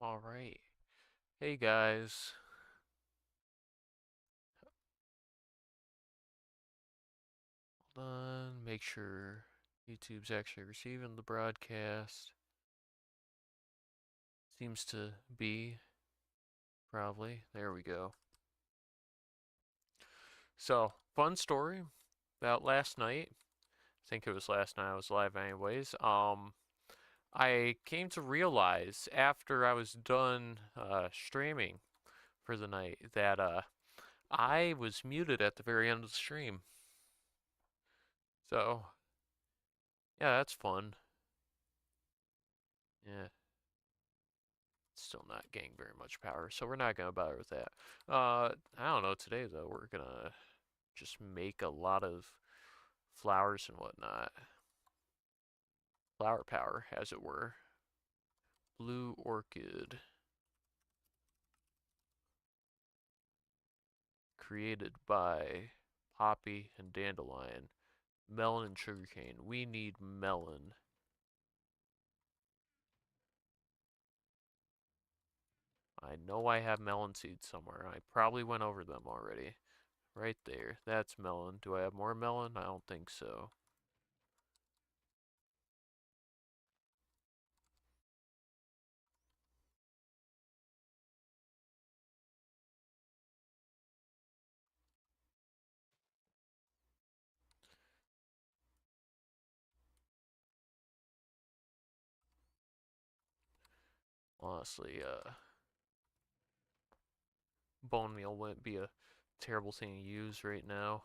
All right. Hey guys. Hold on. Make sure YouTube's actually receiving the broadcast. Seems to be. Probably. There we go. So, fun story about last night. I think it was last night. I was live anyways. I came to realize after I was done streaming for the night that I was muted at the very end of the stream. So, yeah, that's fun. Yeah. Still not getting very much power, so we're not gonna bother with that. I don't know. Today though, we're gonna just make a lot of flowers and whatnot. Flower power, as it were. Blue orchid, created by poppy and dandelion. Melon and sugarcane. We need melon. I know I have melon seeds somewhere. I probably went over them already. Right there. That's melon. Do I have more melon? I don't think so. Honestly, bone meal wouldn't be a terrible thing to use right now.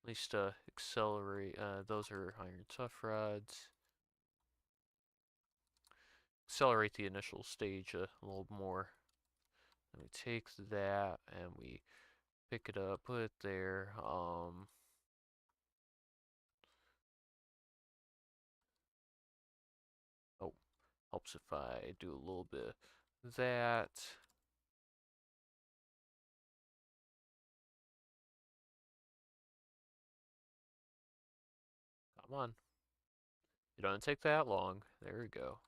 At least accelerate. Those are iron tough rods. Accelerate the initial stage a little more. And we take that and we pick it up, put it there. Oh, helps if I do a little bit of that. Come on. It doesn't take that long. There we go.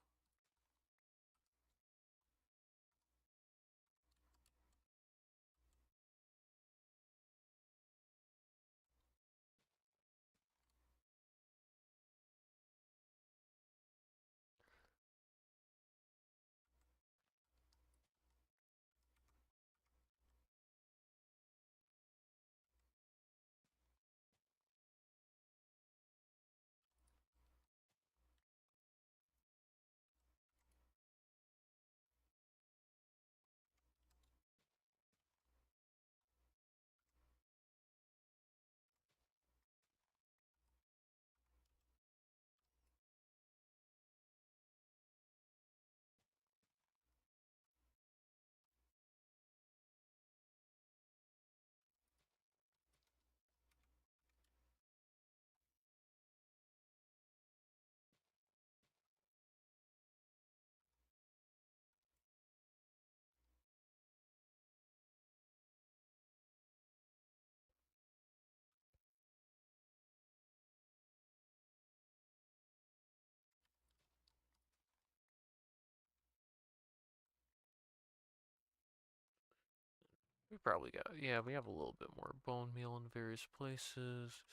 We probably got, yeah, we have a little bit more bone meal in various places.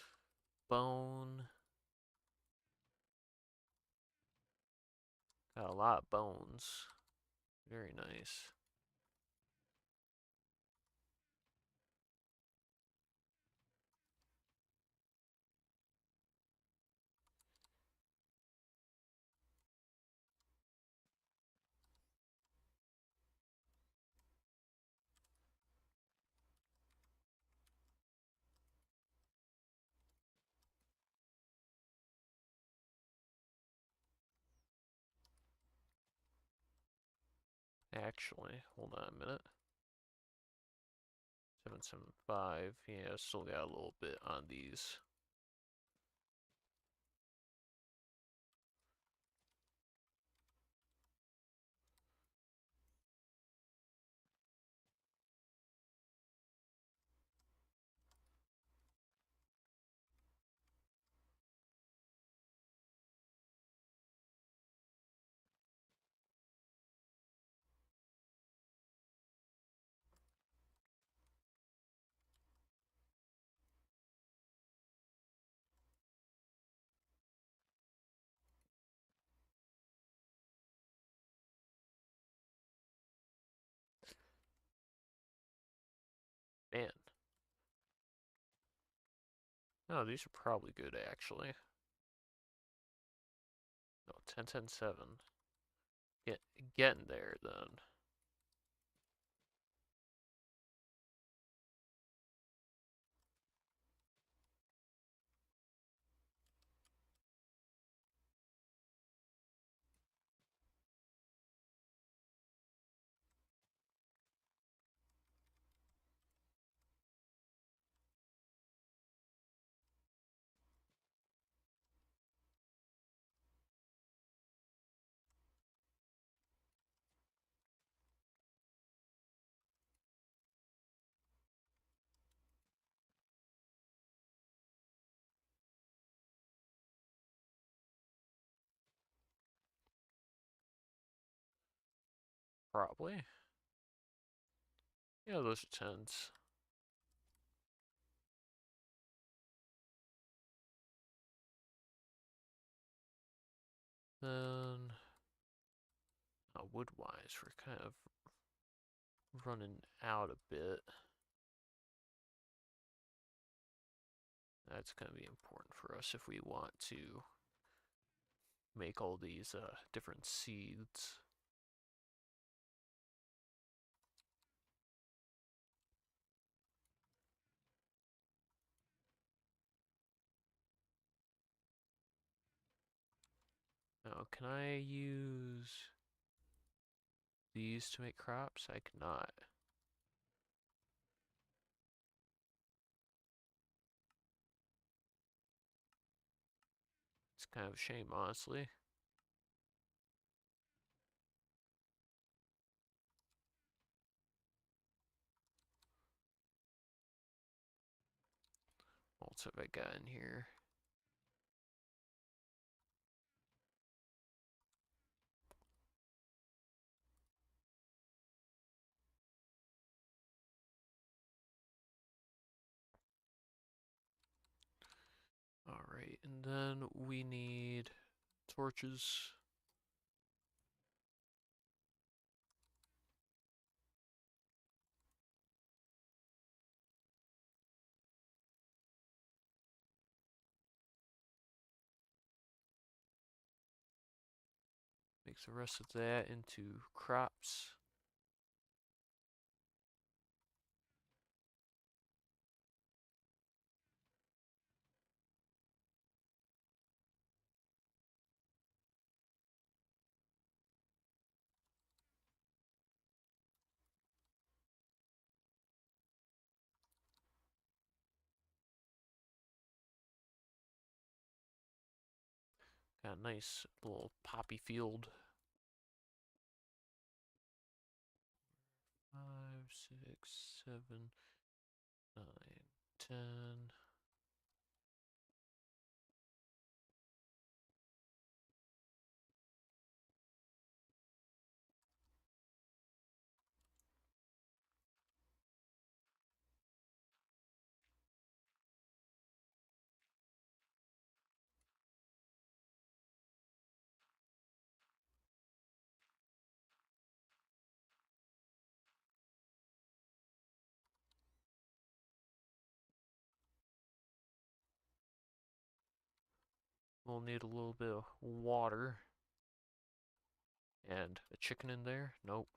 Bone. Got a lot of bones. Very nice. Actually, hold on a minute. 775. Yeah, still got a little bit on these. Oh, these are probably good actually. No, 10, 10, 7. Getting there then. Probably. Yeah, those are tens. Then, wood-wise, we're kind of running out a bit. That's going to be important for us if we want to make all these different seeds. Now, can I use these to make crops? I cannot. It's kind of a shame, honestly. What else have I got in here? Alright, and then we need torches. Make the rest of that into crops. Got a nice little poppy field. 5, 6, 7, 9, 10. We'll need a little bit of water. And a chicken in there? Nope.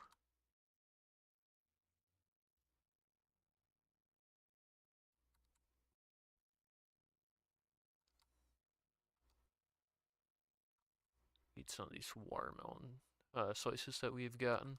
Eat some of these watermelon slices that we've gotten.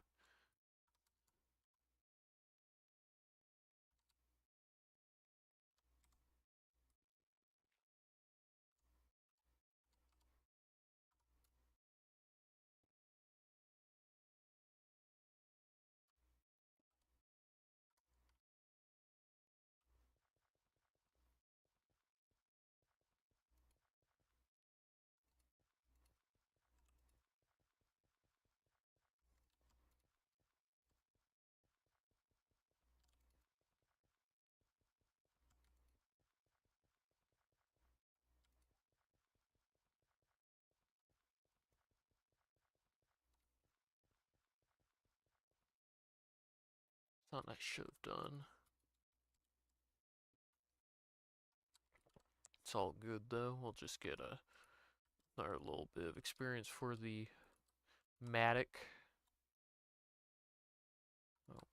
Thought I should have done. It's all good though. We'll just get another little bit of experience for the Matic. Oh,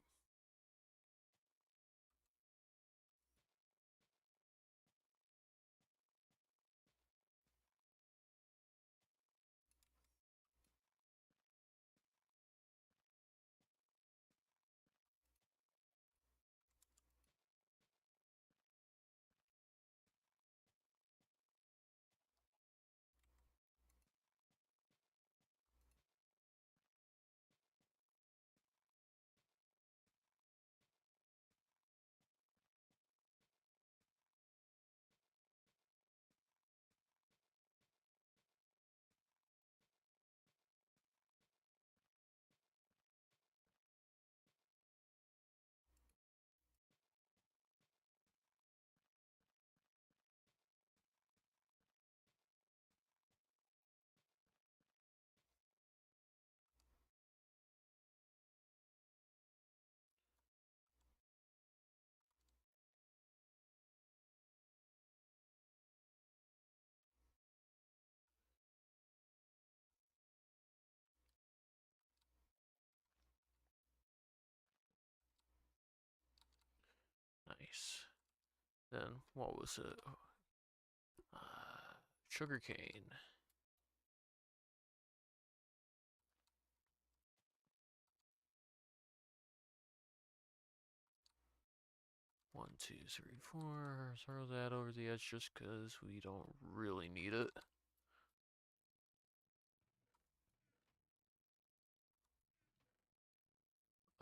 nice. Then what was it? Sugarcane. One, two, three, four. Throw that over the edge just because we don't really need it.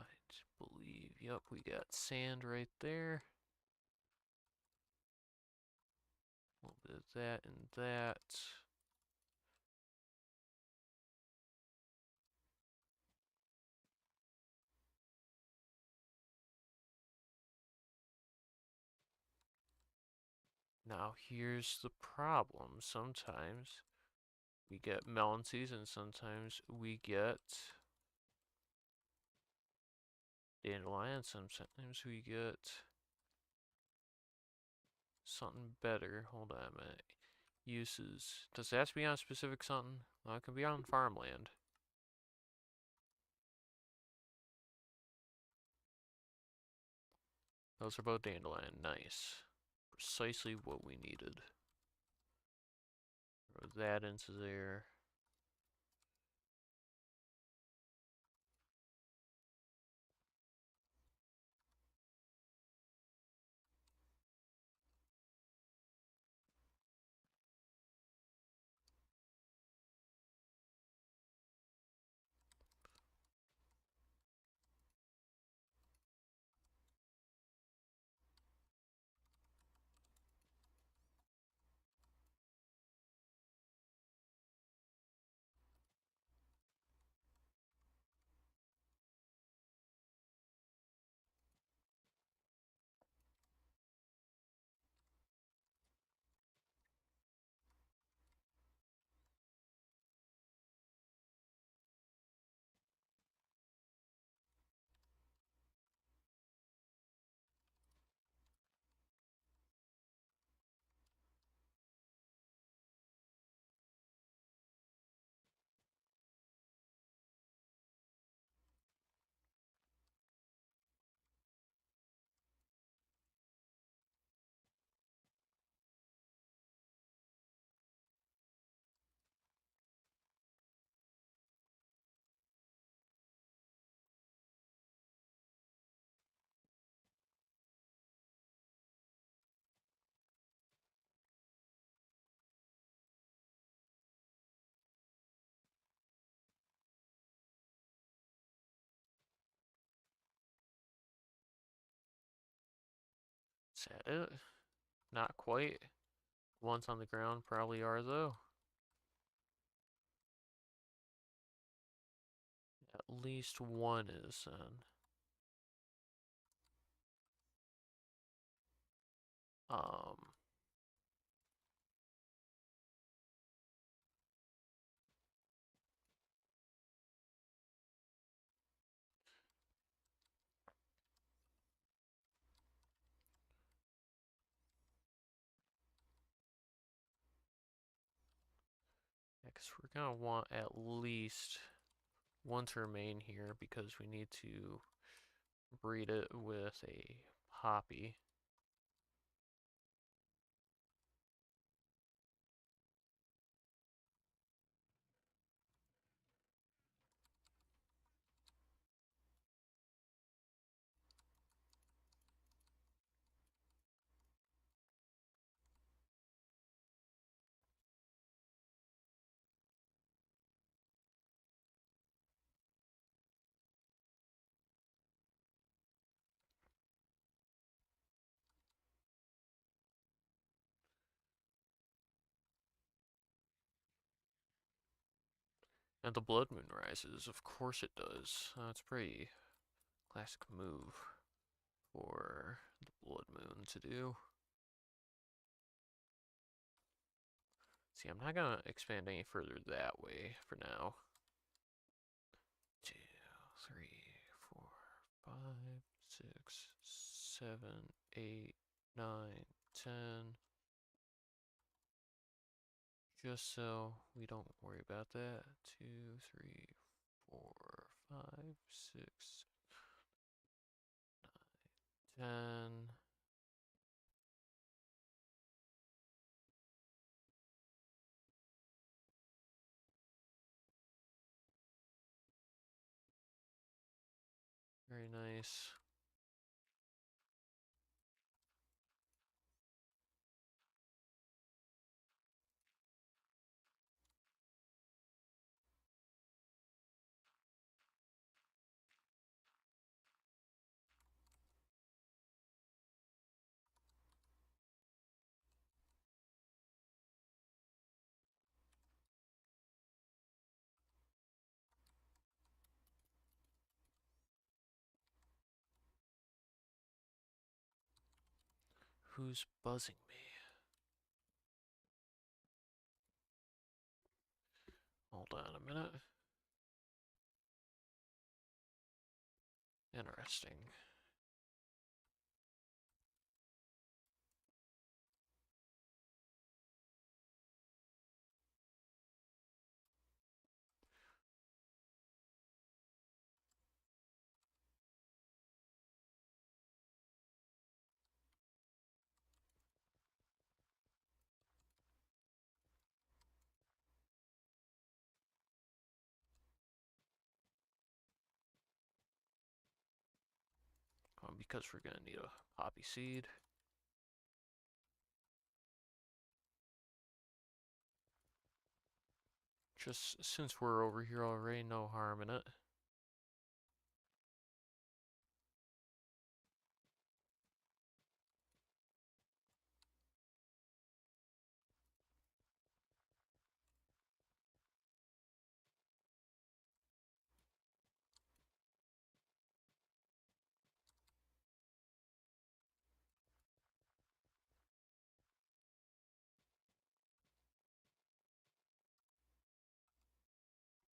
I believe, yep, we got sand right there. A little bit of that and that. Now here's the problem. Sometimes we get melon seeds and sometimes we get dandelion. Sometimes we get something better. Hold on a minute. Uses. Does it have to be on a specific something? Well, it can be on farmland. Those are both dandelion. Nice. Precisely what we needed. Throw that into there. Is that it? Not quite. Ones on the ground probably are though. At least one is then. Um, Because we're going to want at least one to remain here because we need to breed it with a poppy. And the blood moon rises. Of course it does. It's a pretty classic move for the blood moon to do. See, I'm not going to expand any further that way for now. 2, 3, 4, 5, 6, 7, 8, 9, 10. Just so we don't worry about that. 2, 3, 4, 5, 6, 9, 10. Very nice. Who's buzzing me? Hold on a minute. Interesting. Because we're gonna need a poppy seed. Just since we're over here already, no harm in it.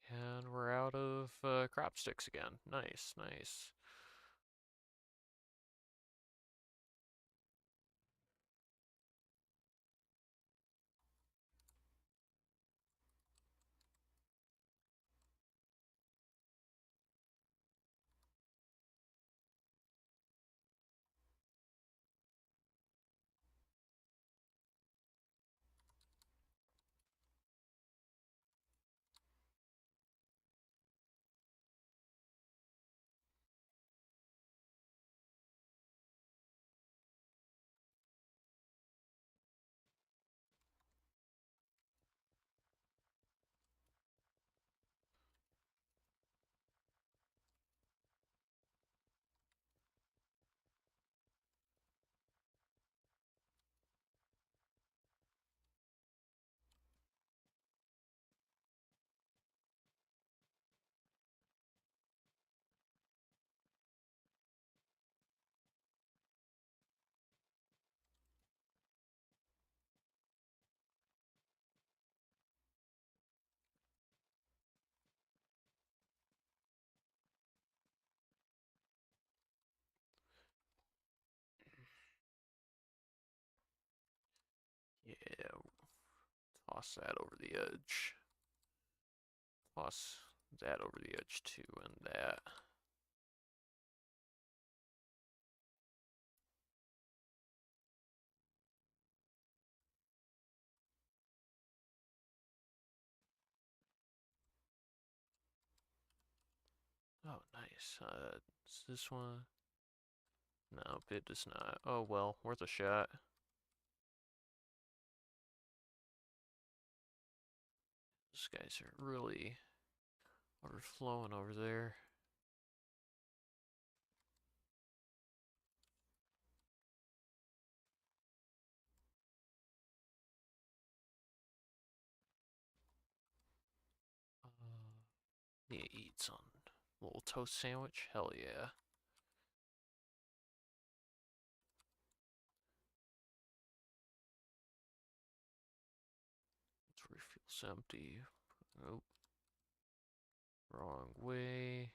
And we're out of crop sticks again. Nice, nice. Yeah, toss that over the edge. toss that over the edge too, and that. Oh, nice. Is this one? No, it does not. Oh well, worth a shot. These guys are really overflowing over there. Need to eat some little toast sandwich. Hell yeah. This refill's empty. Nope. Wrong way.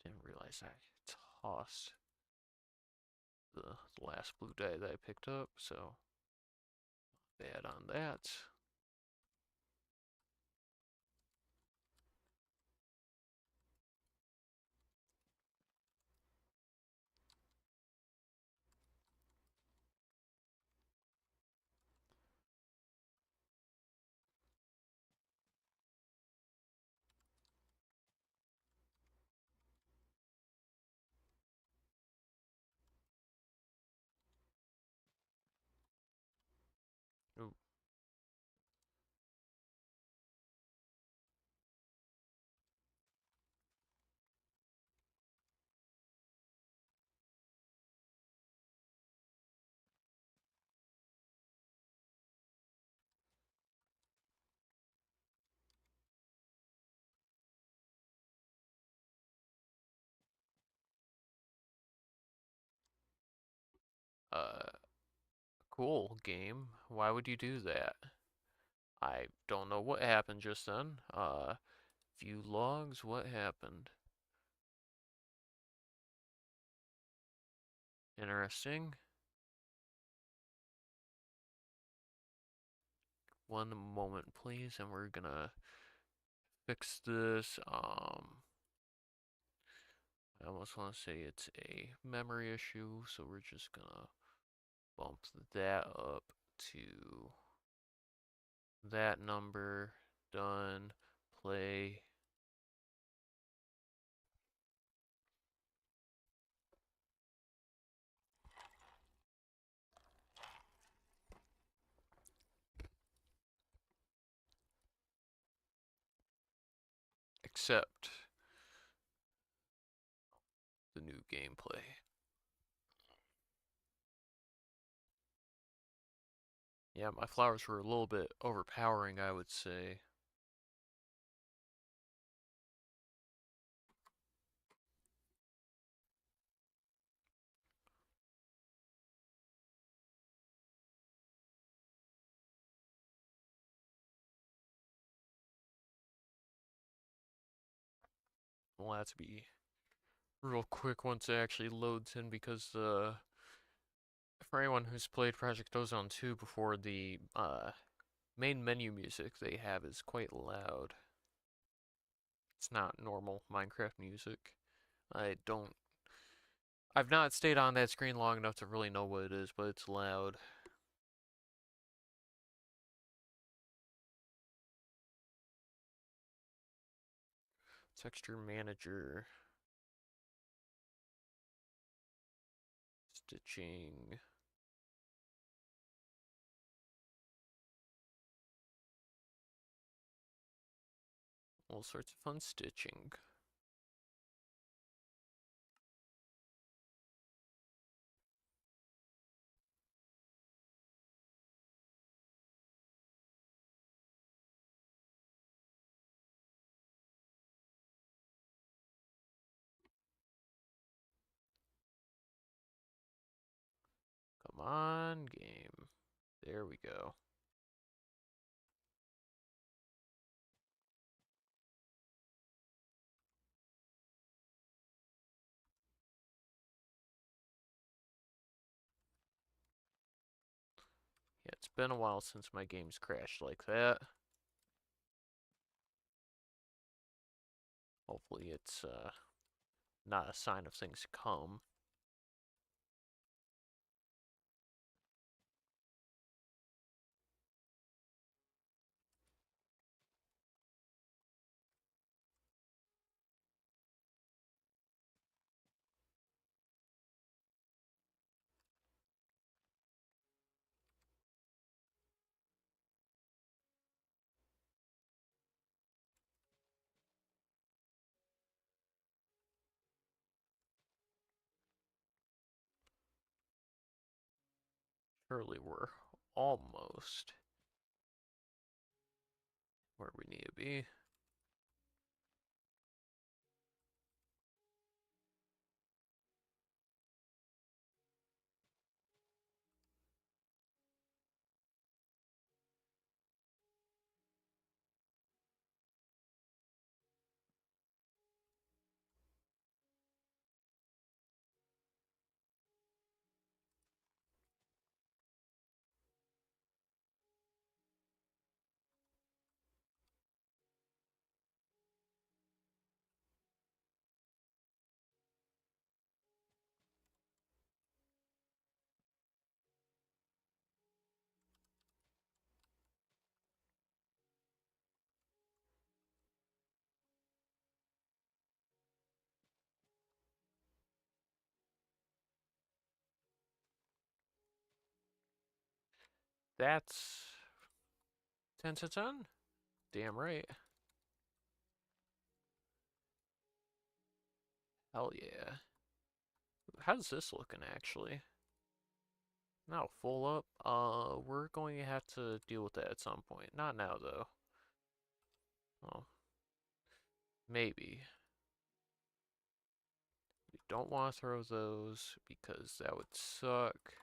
Didn't realize I tossed the last blue dye that I picked up, so bad on that. Ooh. Uh, cool game. Why would you do that? I don't know what happened just then. View logs, what happened? Interesting. One moment, please, and we're gonna fix this. I almost want to say it's a memory issue, so we're just gonna bump that up to that number. Done. Play. Accept the new gameplay. Yeah, my flowers were a little bit overpowering, I would say. We'll have to be real quick once it actually loads in because for anyone who's played Project Ozone 2 before, the main menu music they have is quite loud. It's not normal Minecraft music. I don't. I've not stayed on that screen long enough to really know what it is, but it's loud. Texture manager. Stitching. All sorts of fun stitching. on, game. There we go. Yeah, it's been a while since my game's crashed like that. Hopefully it's not a sign of things to come. Surely we're almost where we need to be. That's 10 to 10? Damn right. Hell yeah. How's this looking actually? Now full up. We're going to have to deal with that at some point. Not now though. Well, maybe. We don't want to throw those because that would suck.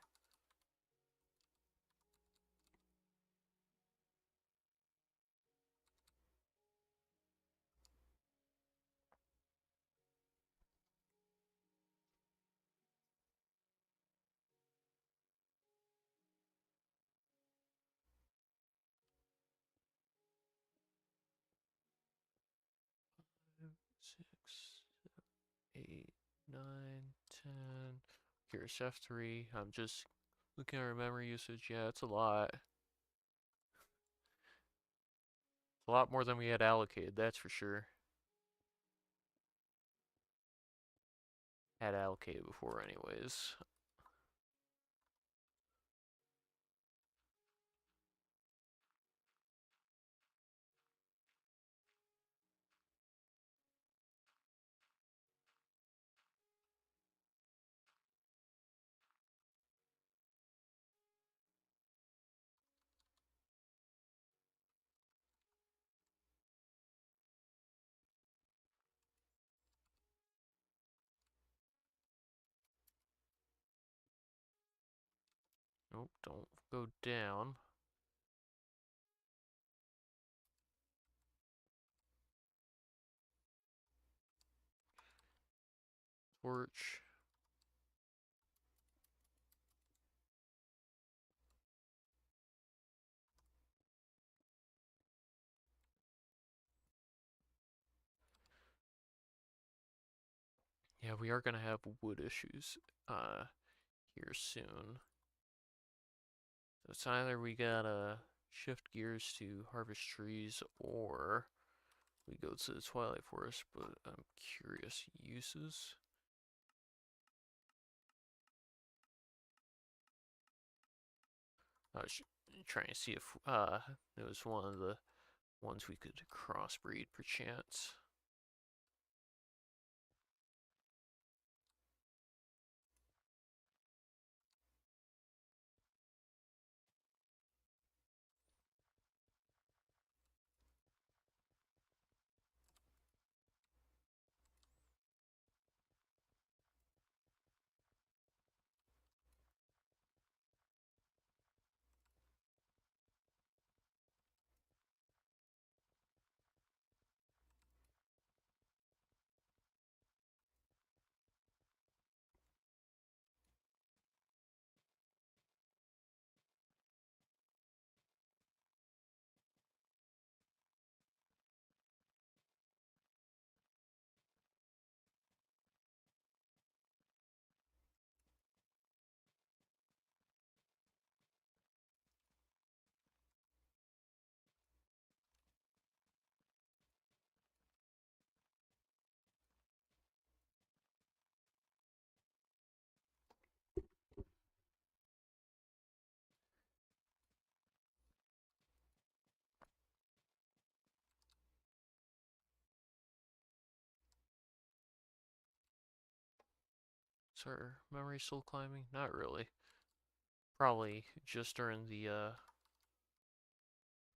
Six, 8, 9, 10. Here's F3. I'm just looking at our memory usage. Yeah, it's a lot. It's a lot more than we had allocated, that's for sure. Had allocated before anyways. Nope, don't go down. Torch. Yeah, we are gonna have wood issues here soon. So it's either we gotta shift gears to harvest trees or we go to the Twilight Forest, but I'm curious uses. I was trying to see if it was one of the ones we could crossbreed perchance. Is our memory still climbing? Not really. Probably just during the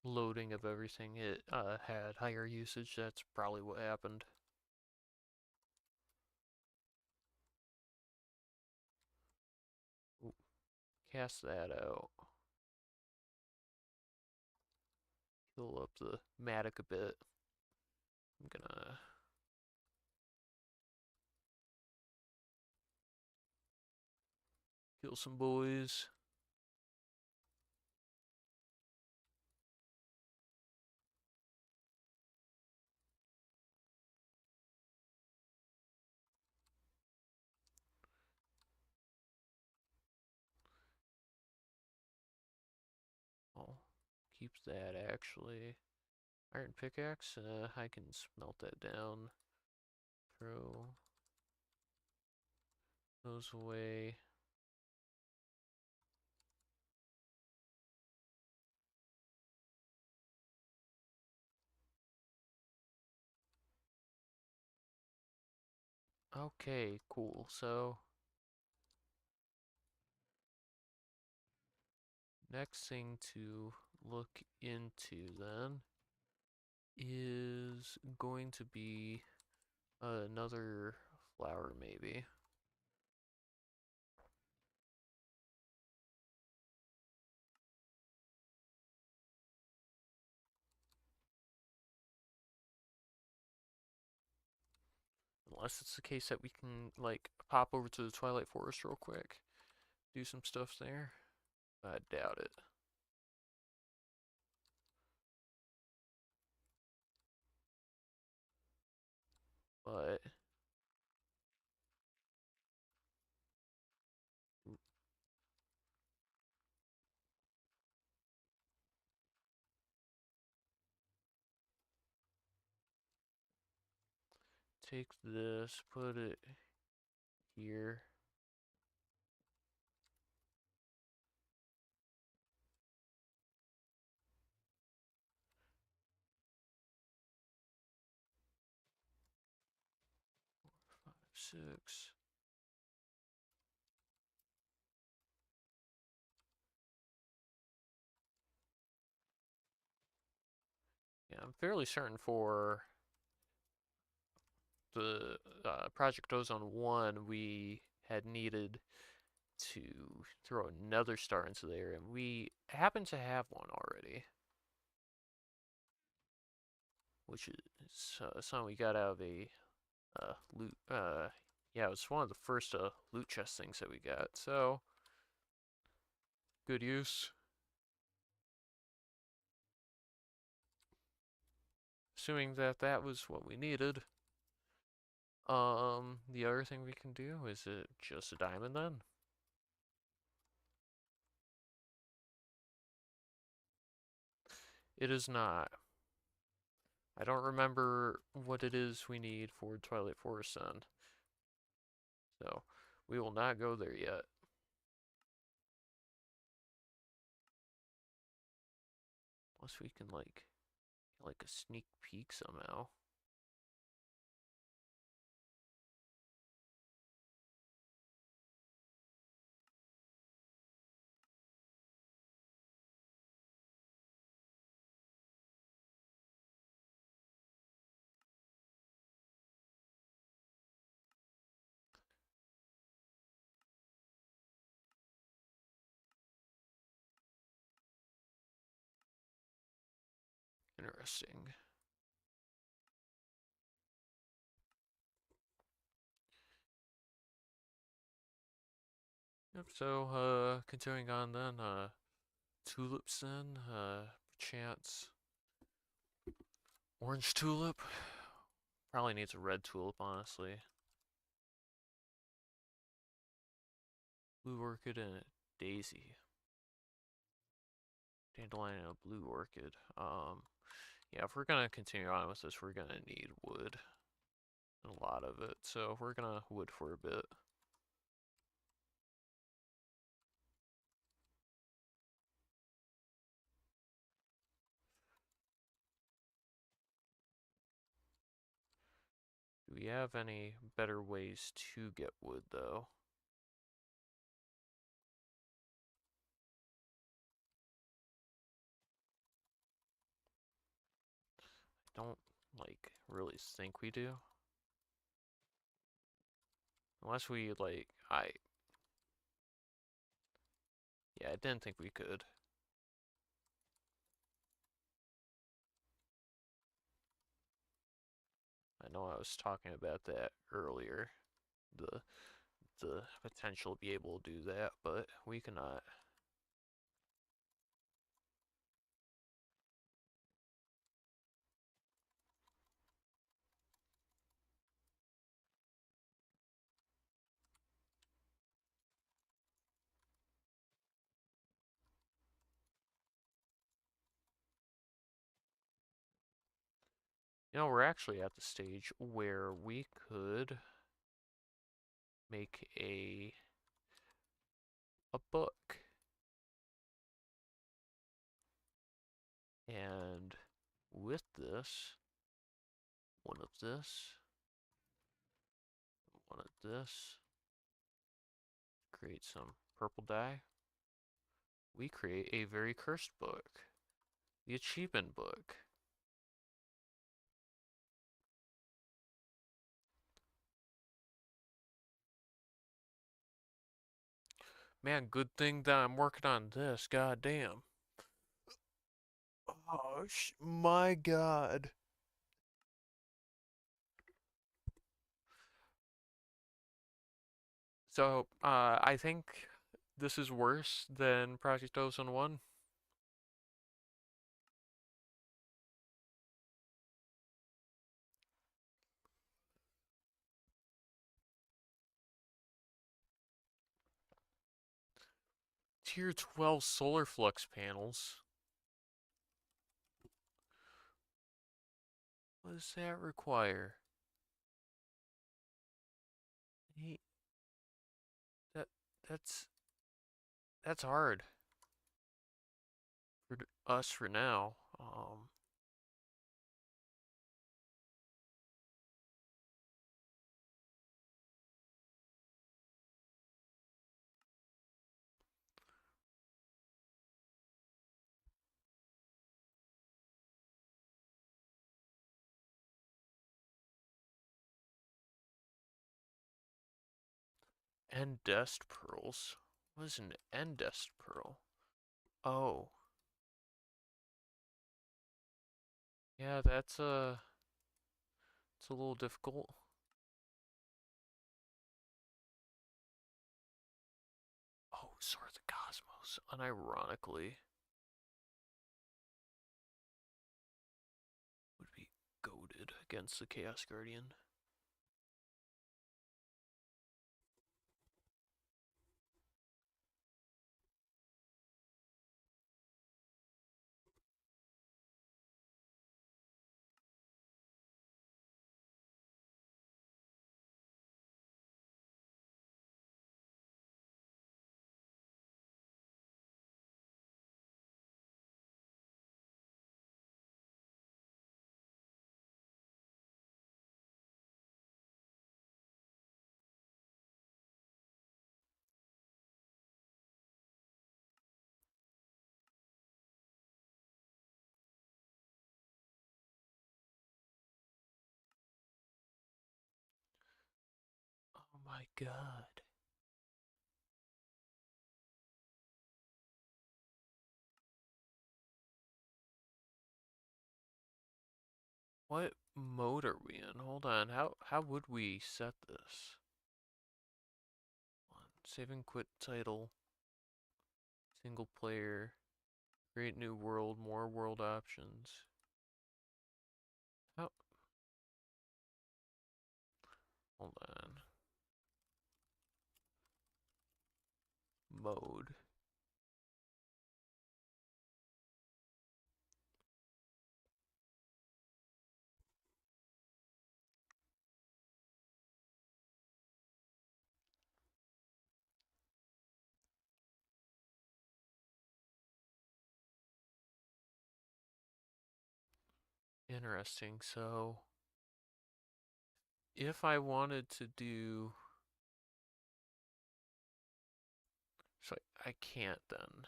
loading of everything, it had higher usage. That's probably what happened. Ooh, cast that out. Heal up the Matic a bit. I'm gonna kill some boys. I'll keep that actually. Iron pickaxe, I can smelt that down. Throw those away. Okay, cool. So, next thing to look into then is going to be another flower, maybe. Unless it's the case that we can, like, pop over to the Twilight Forest real quick, do some stuff there. I doubt it. But take this, put it here. Five, six. Yeah, I'm fairly certain for the Project Ozone 1, we had needed to throw another star into there, and we happen to have one already, which is something we got out of a loot. Yeah, it was one of the first loot chest things that we got, so good use. Assuming that that was what we needed. The other thing we can do, is it just a diamond then? It is not. I don't remember what it is we need for Twilight Forest then. So, we will not go there yet. Unless we can, like a sneak peek somehow. Interesting. Yep, so, continuing on then, tulips then, chance. Orange tulip? Probably needs a red tulip, honestly. Blue orchid and a daisy. Dandelion and a blue orchid. Yeah, if we're gonna continue on with this, we're gonna need wood. A lot of it, so we're gonna wood for a bit. Do we have any better ways to get wood, though? don't, like, really think we do. Unless we, like, yeah, I didn't think we could. I know I was talking about that earlier. The the potential to be able to do that, but we cannot. You know, we're actually at the stage where we could make a book. And with this, one of this, one of this, create some purple dye. We create a very cursed book. The achievement book. Man, good thing that I'm working on this, god damn. Oh, my god. So, I think this is worse than Project Ozone 1. Tier 12 solar flux panels. What does that require? He, that that's that's hard for us for now. Endest pearls. What is an endest pearl? Oh, yeah, it's a little difficult. Oh, Sword of the Cosmos. Unironically, would be goaded against the Chaos Guardian. Oh my god. What mode are we in? Hold on. How would we set this? Save and quit title. Single player. Create new world. More world options. How? Hold on. Mode. Interesting. So, if I wanted to do... So I can't then.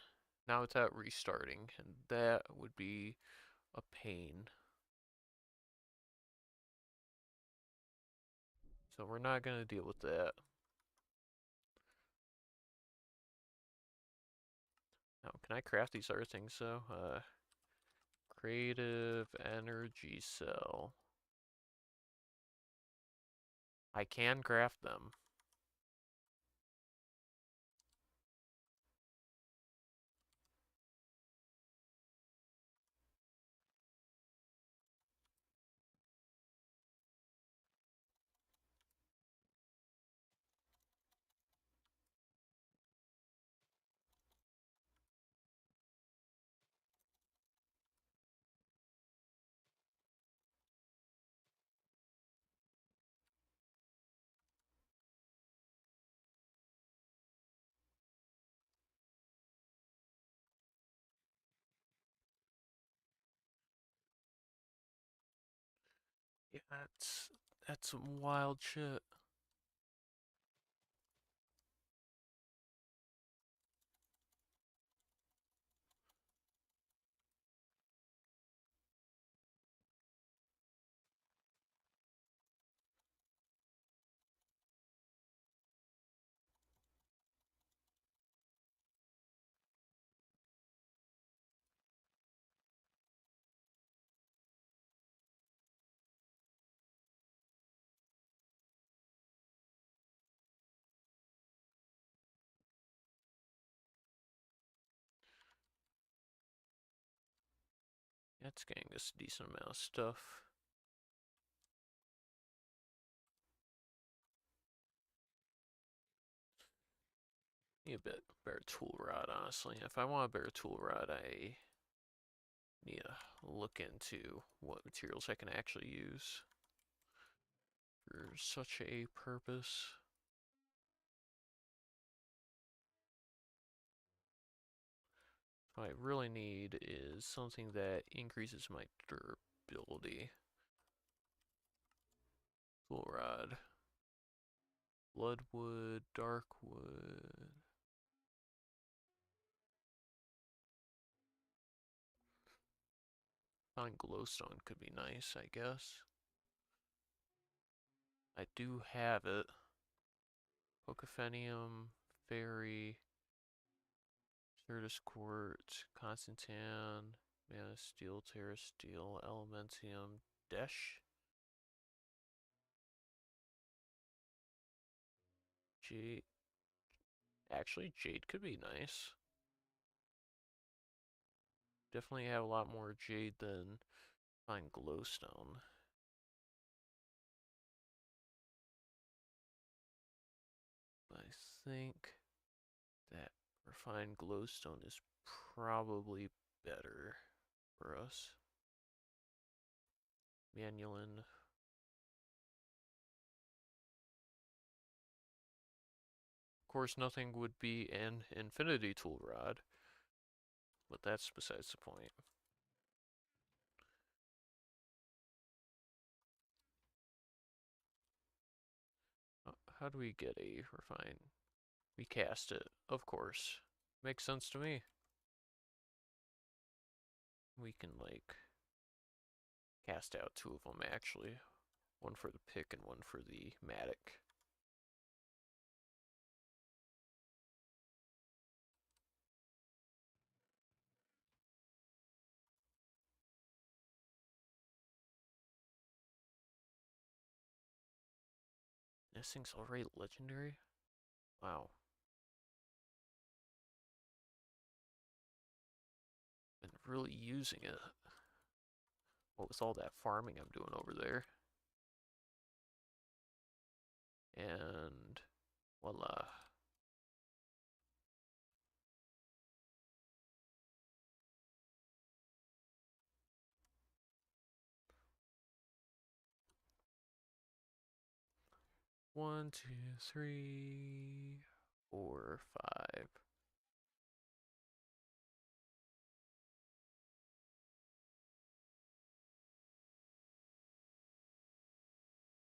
Now without restarting, and that would be a pain. So we're not going to deal with that. Now, can I craft these other things though? Creative energy cell. I can craft them. Yeah, that's some wild shit. That's getting us a decent amount of stuff. Need a bit better tool rod, honestly. If I want a better tool rod, I need to look into what materials I can actually use for such a purpose. What I really need is something that increases my durability. Tool rod. Bloodwood, darkwood. Fine glowstone could be nice, I guess. I do have it. Pocophenium, fairy, Certus quartz, Constantan, mana steel, terra steel, elementium, desh, jade. Actually, jade could be nice. Definitely have a lot more jade than fine glowstone. I think that refined glowstone is probably better for us. Manulin. Of course, nothing would be an infinity tool rod, but that's besides the point. How do we get a refine? We cast it, of course. Makes sense to me. We can, like, cast out two of them, actually. One for the pick and one for the matic. This thing's already legendary? Wow. Been really using it. What with all that farming I'm doing over there. And voila. One, two, three, four, five.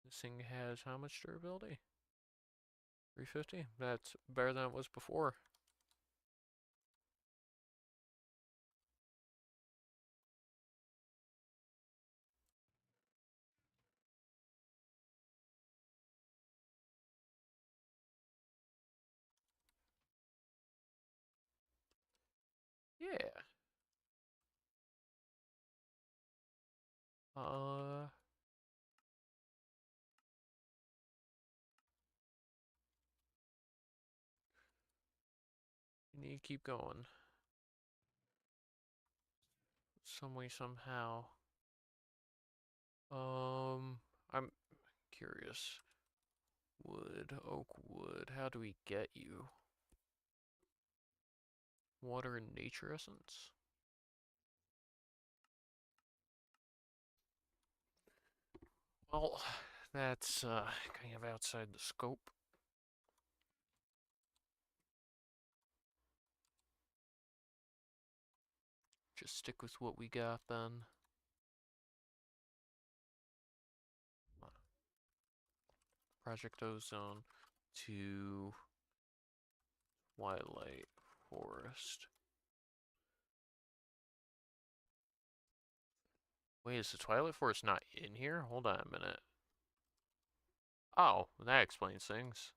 This thing has how much durability? 350? That's better than it was before. Yeah. Uh, you need to keep going. Some way, somehow. I'm curious. Wood, oak wood. How do we get you? Water and nature essence? Well, that's kind of outside the scope. Just stick with what we got then. Project Ozone to Twilight Forest. Wait, is the Twilight Forest not in here? Hold on a minute. Oh, that explains things.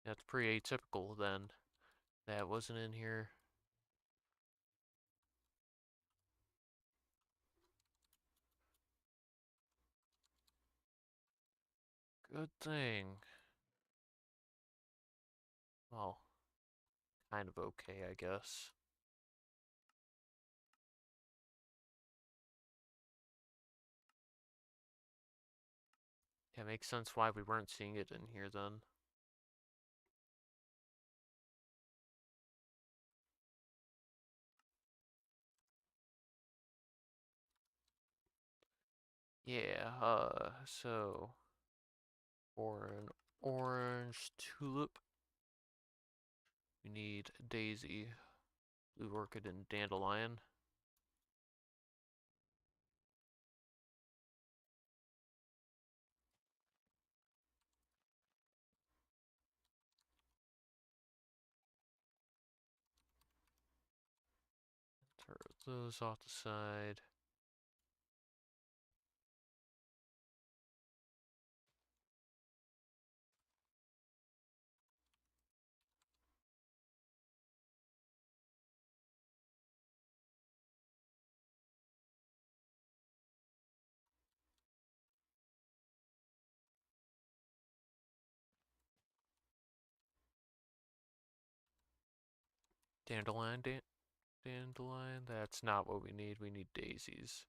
That's pretty atypical then. That wasn't in here. Good thing. Well, kind of okay, I guess. Yeah, makes sense why we weren't seeing it in here then. Yeah, so for an orange tulip, we need daisy, blue orchid, and dandelion. Turn those off the side. Dandelion, dandelion. That's not what we need. We need daisies.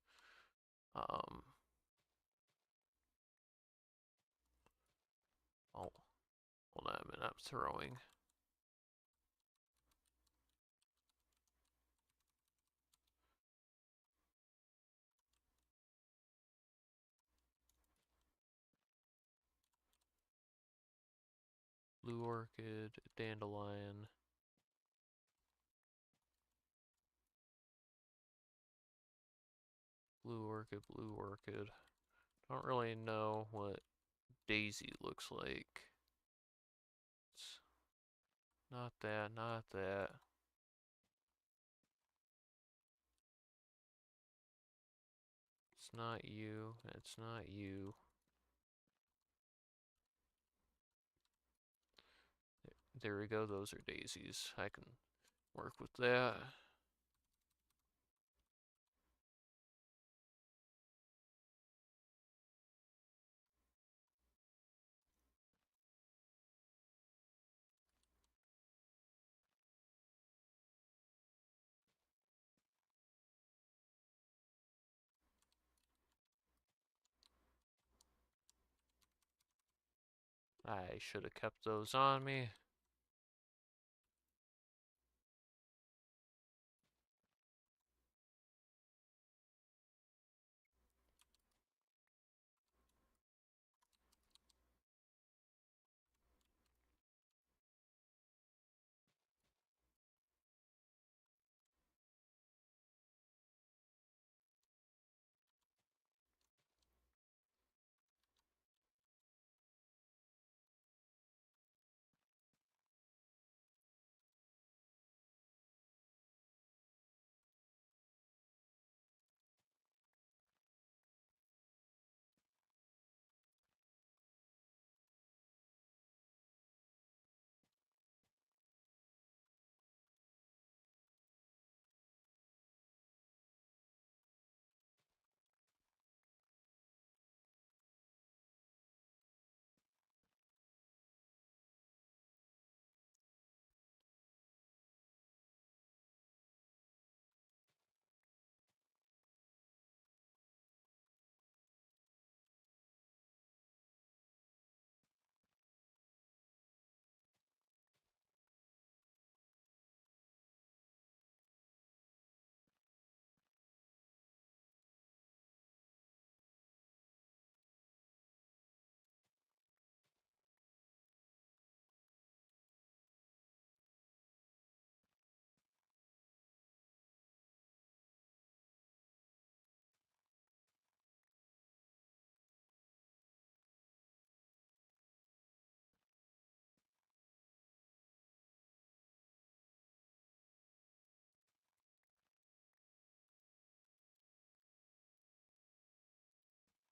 Um, oh, hold on a minute. I'm throwing. Blue orchid, dandelion, blue orchid, blue orchid. Don't really know what daisy looks like. It's not that, not that. It's not you. It's not you. There we go. Those are daisies. I can work with that. I should have kept those on me.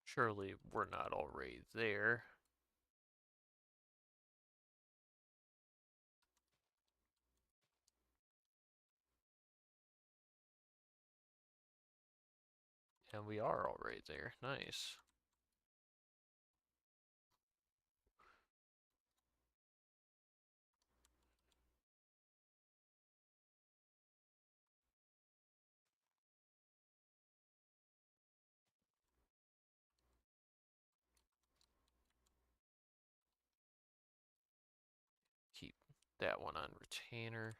Surely we're not already there. And we are already there. Nice. Keep that one on retainer.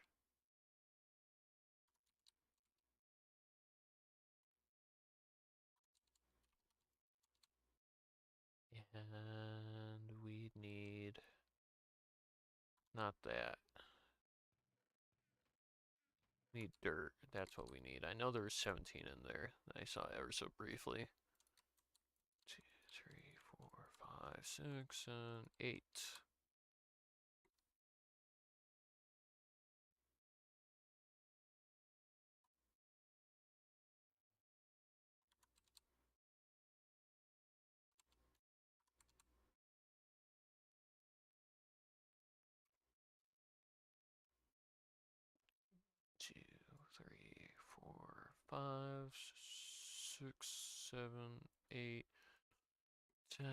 And we need not that. We need dirt. That's what we need. I know there was 17 in there. I saw ever so briefly. 2, 3, 4, 5, 6, and 8. Two, three, four, 5, 6, 7, 8, 10.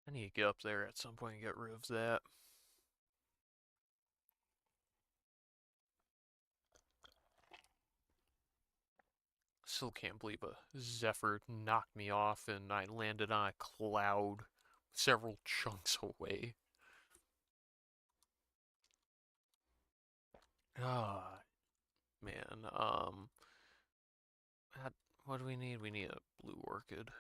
I need to get up there at some point and get rid of that. Still can't believe a Zephyr knocked me off and I landed on a cloud several chunks away. Ah, man. What do we need? We need a blue orchid.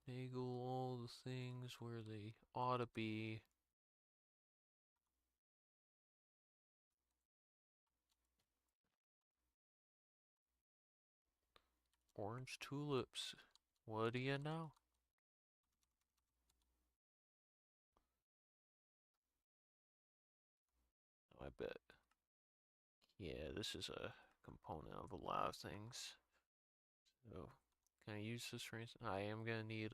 Nagel all the things where they ought to be. Orange tulips. What do you know? Oh, I bet. Yeah, this is a component of a lot of things. So, Can I use this for instance? I am gonna need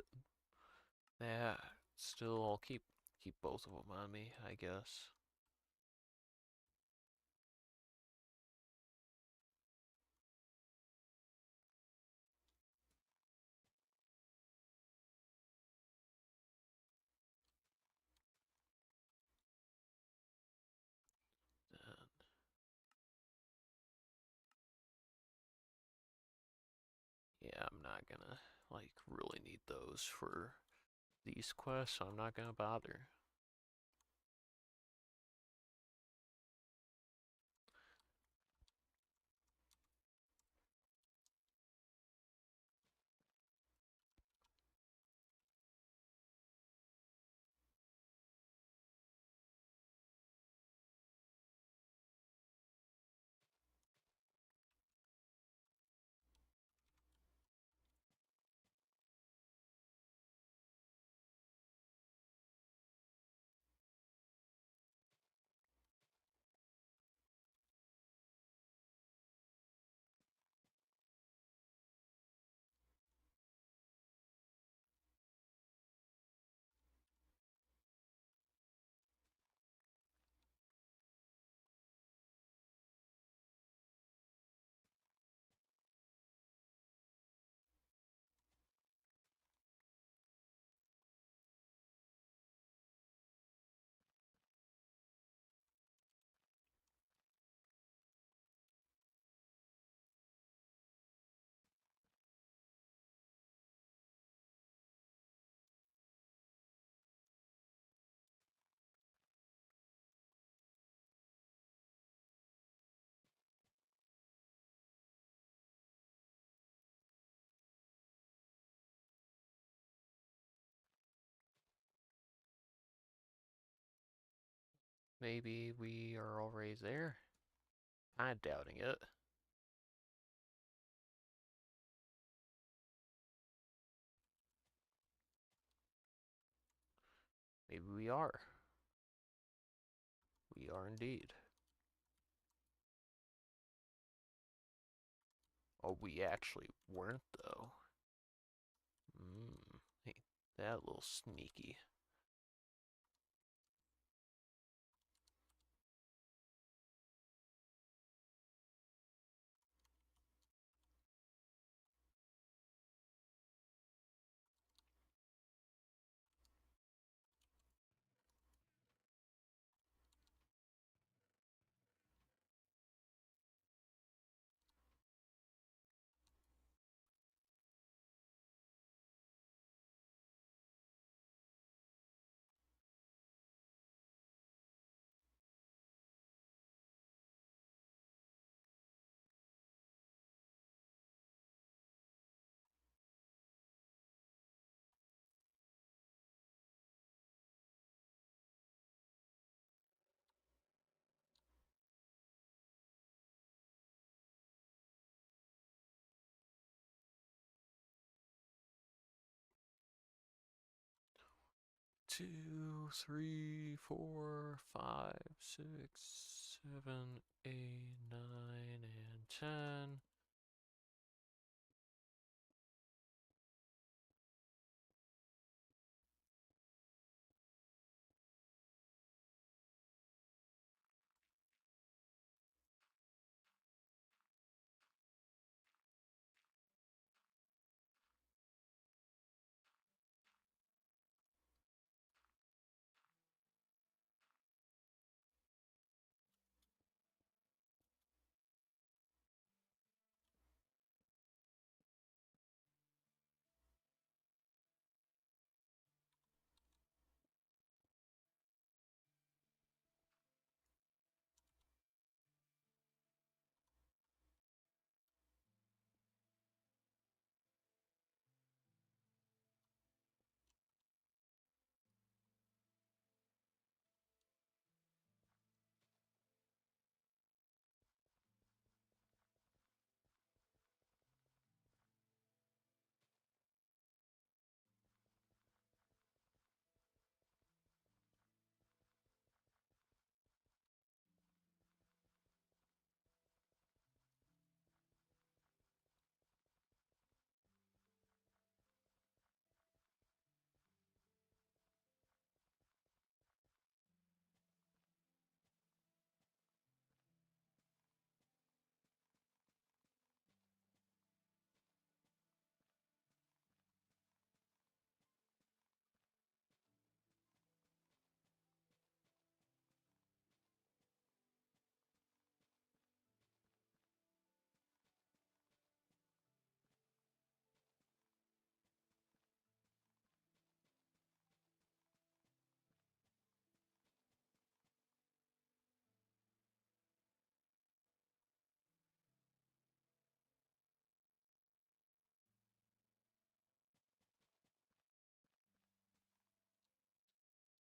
that. Still, I'll keep both of them on me, I guess. Yeah, I'm not gonna like really need those for these quests, so I'm not gonna bother. Maybe we are already there. I'm doubting it. Maybe we are. We are indeed. Oh, we actually weren't though. Hey, that little sneaky. Two, three, four, five, 6, 7, 8, 9, and 10.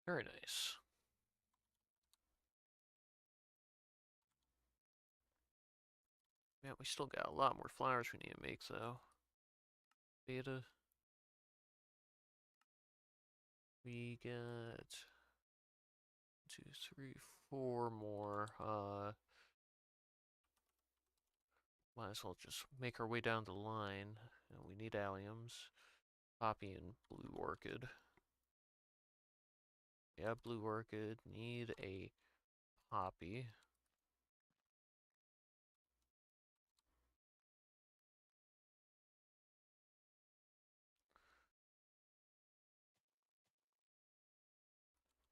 Very nice. Man, we still got a lot more flowers we need to make, though. Beta. We got 2, 3, 4 more. Might as well just make our way down the line. We need alliums. Poppy and blue orchid. Yeah, blue orchid. Need a poppy.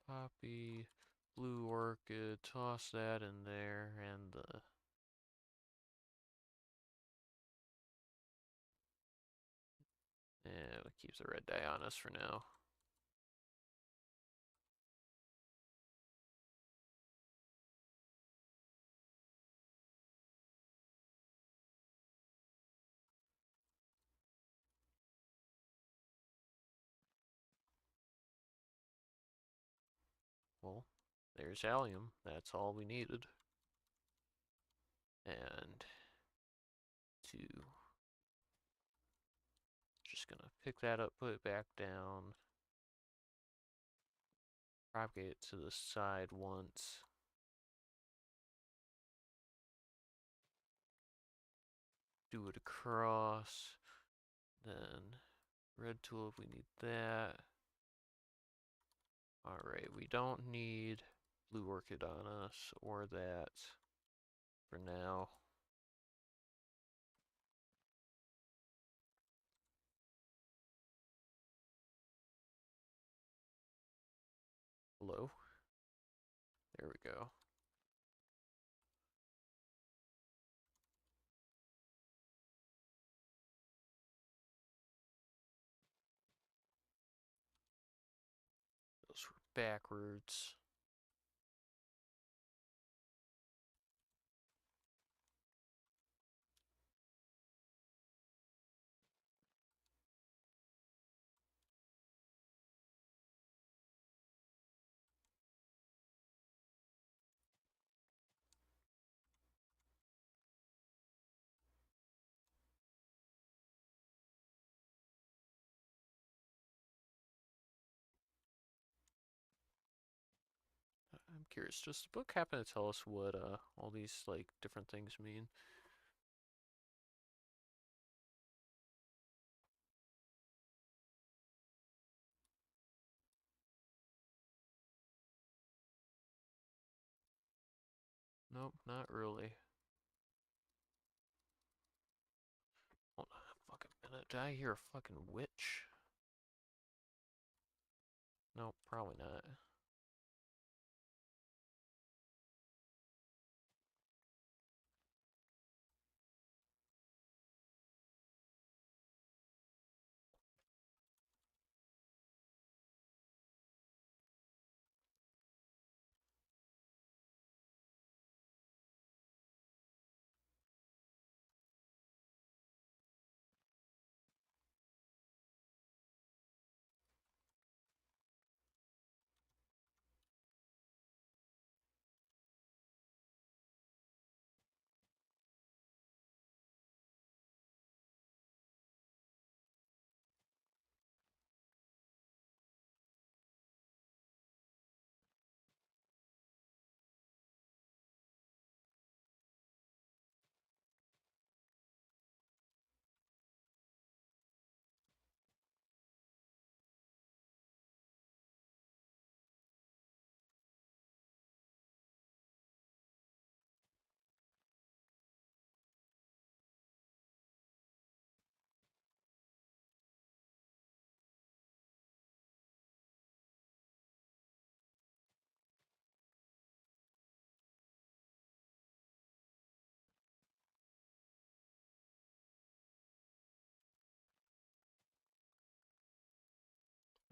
Poppy, blue orchid. Toss that in there, and yeah, we'll keep the red dye on us for now. Well, there's allium. That's all we needed. And 2. Just gonna pick that up, put it back down. Propagate it to the side once. Do it across. Then red tulip, we need that. Alright, we don't need blue orchid on us or that for now. Hello? There we go. Those were backwards. I'm curious, does the book happen to tell us what all these like different things mean? Nope, not really. Hold on a fucking minute. Did I hear a fucking witch? Nope, probably not.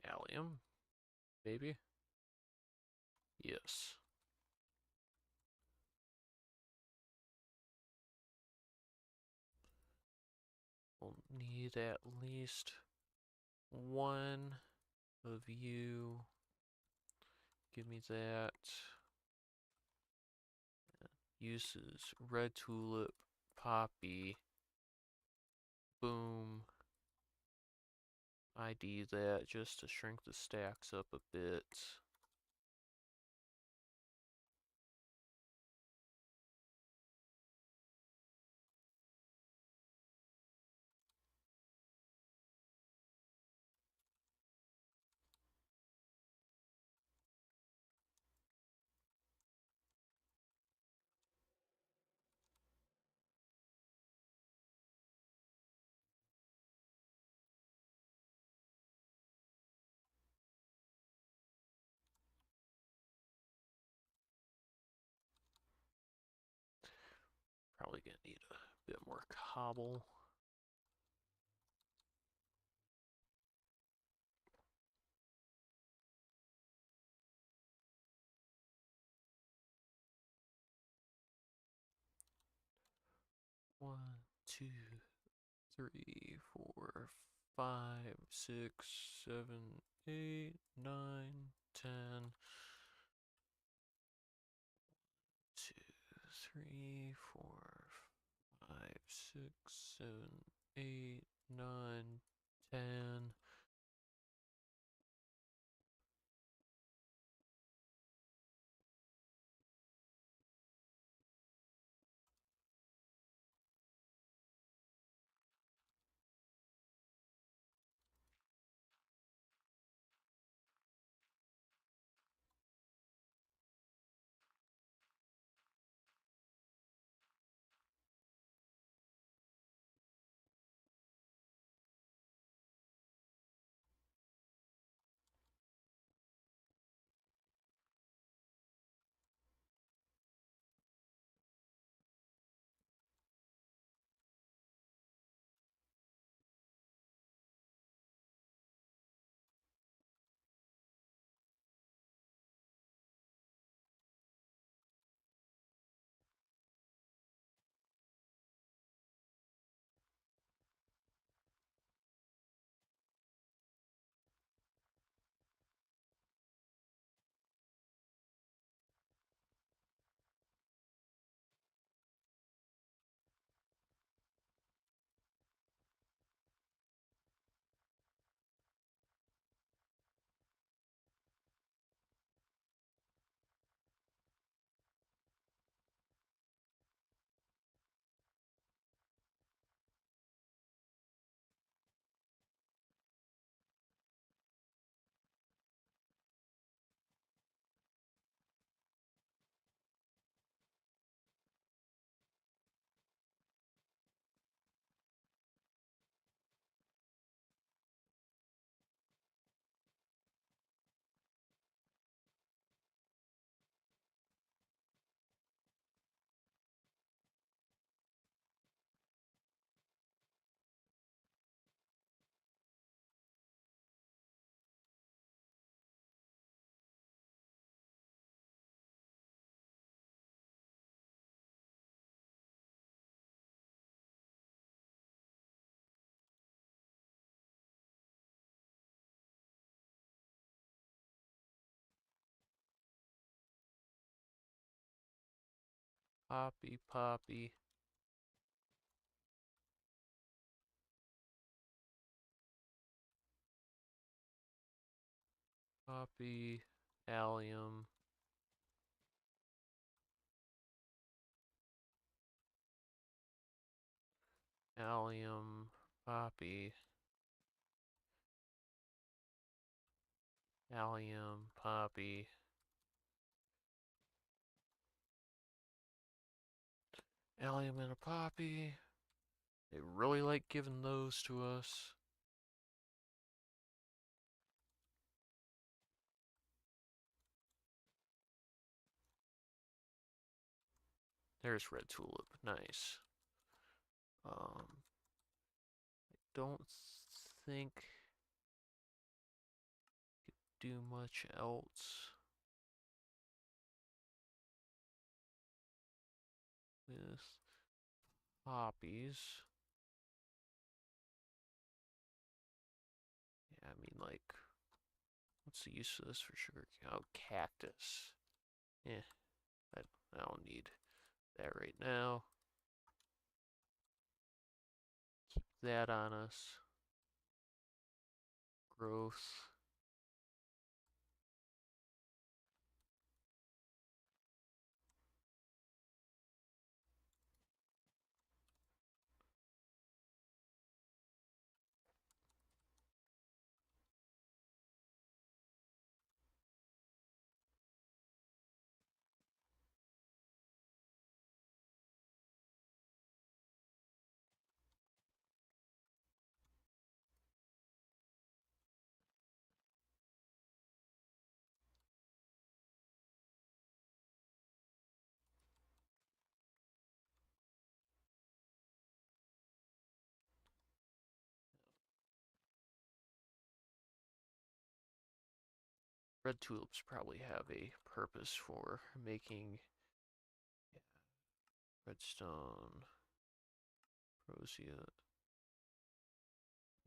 Allium, maybe? Yes. We'll need at least one of you. Give me that. Uses red tulip, poppy, boom. ID that just to shrink the stacks up a bit. Probably gonna need a bit more cobble. One, two, three, four, 5, 6, 7, 8, 9, 10. 2, 3, 4, 5, 6, 7, 8, 9, 10. Poppy, poppy. Poppy, allium. Allium, poppy. Allium, poppy. Allium and a poppy. They really like giving those to us. There's red tulip. Nice. I don't think do much else with poppies. Yeah, I mean, like, What's the use of this for sugar? Oh, cactus. Yeah, I don't need that right now. Keep that on us. Growth. Red tulips probably have a purpose for making redstone, rosea,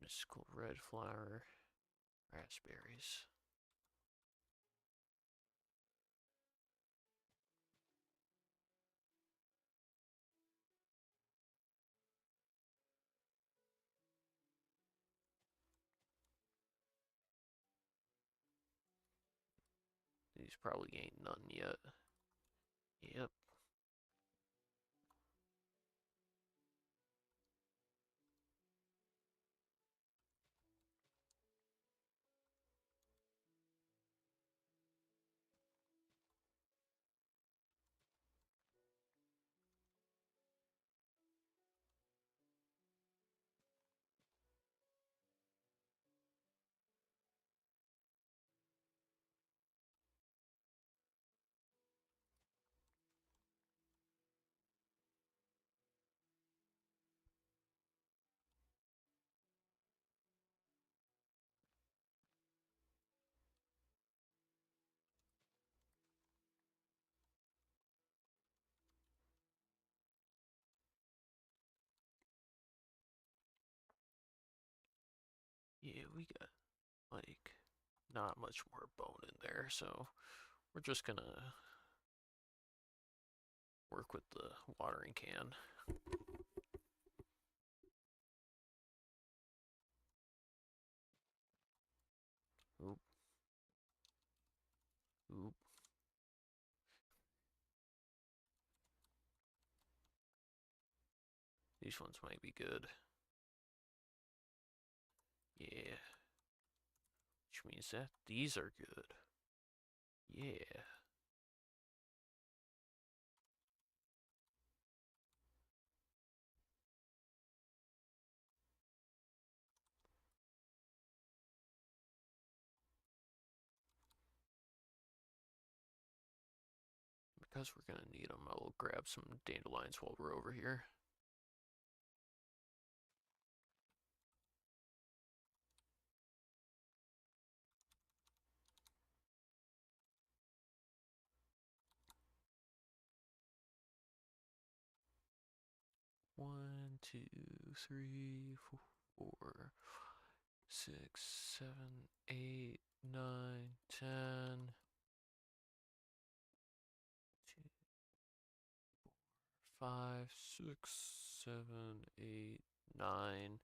mystical red flower, raspberries. These probably ain't none yet. Yep. Yeah, we got like not much more bone in there, so we're just gonna work with the watering can. Oop, oop. These ones might be good. Yeah, which means that these are good. Yeah. Because we're gonna need them, I will grab some dandelions while we're over here. 1, 2, 3, 4, 5, 6, 7, 8, 9, 10. 2, 4, 5, 6, 7, 8, 9.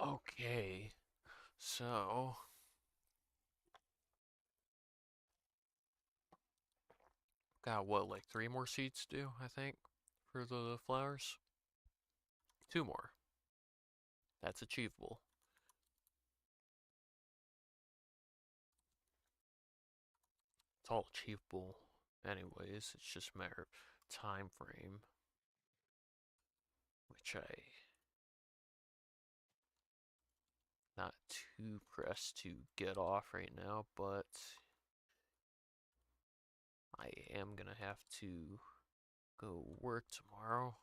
Okay, so got what, like three more seeds to do, I think, for the flowers? Two more. That's achievable. It's all achievable anyways, it's just a matter of time frame, which I not too pressed to get off right now, but I am gonna have to go work tomorrow.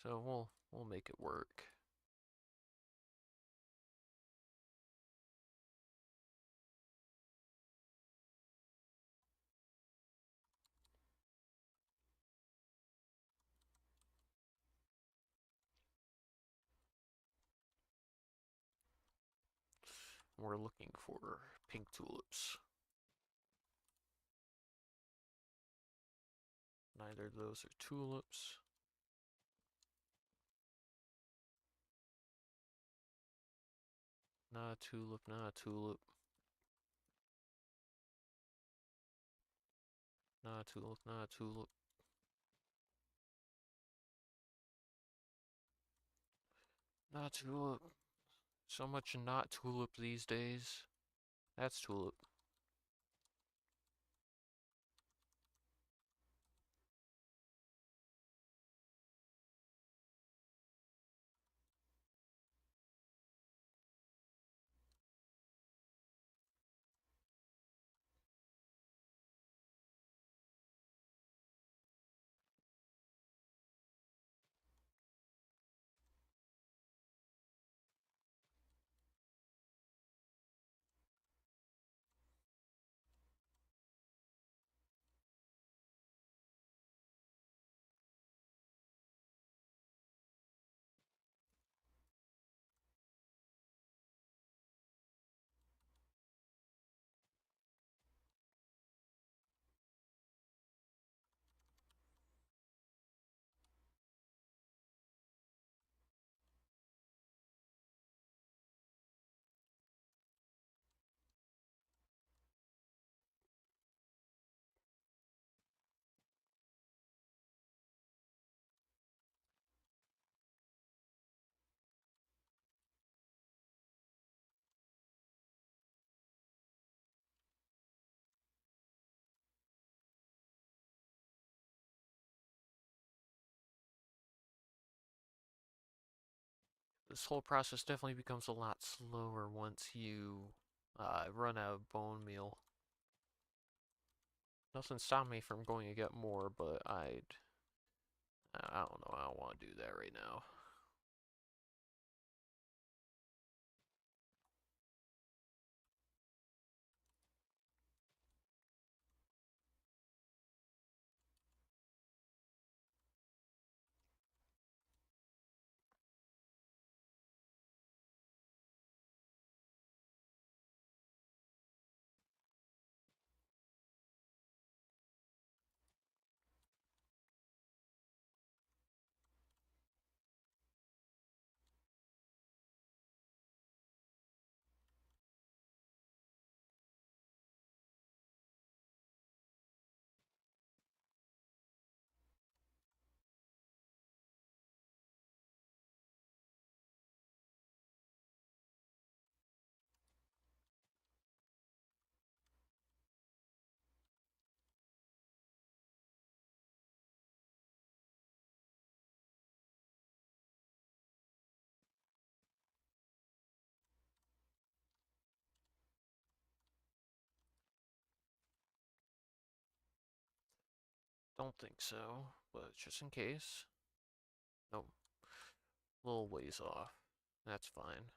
So we'll make it work. We're looking for pink tulips. Neither of those are tulips. Not a tulip, not a tulip. Not a tulip, not a tulip. Not a tulip. So much not tulip these days. That's tulip. This whole process definitely becomes a lot slower once you run out of bone meal. Nothing stopped me from going to get more, but I don't know, I don't want to do that right now. Don't think so, but just in case. Nope, a little ways off. That's fine.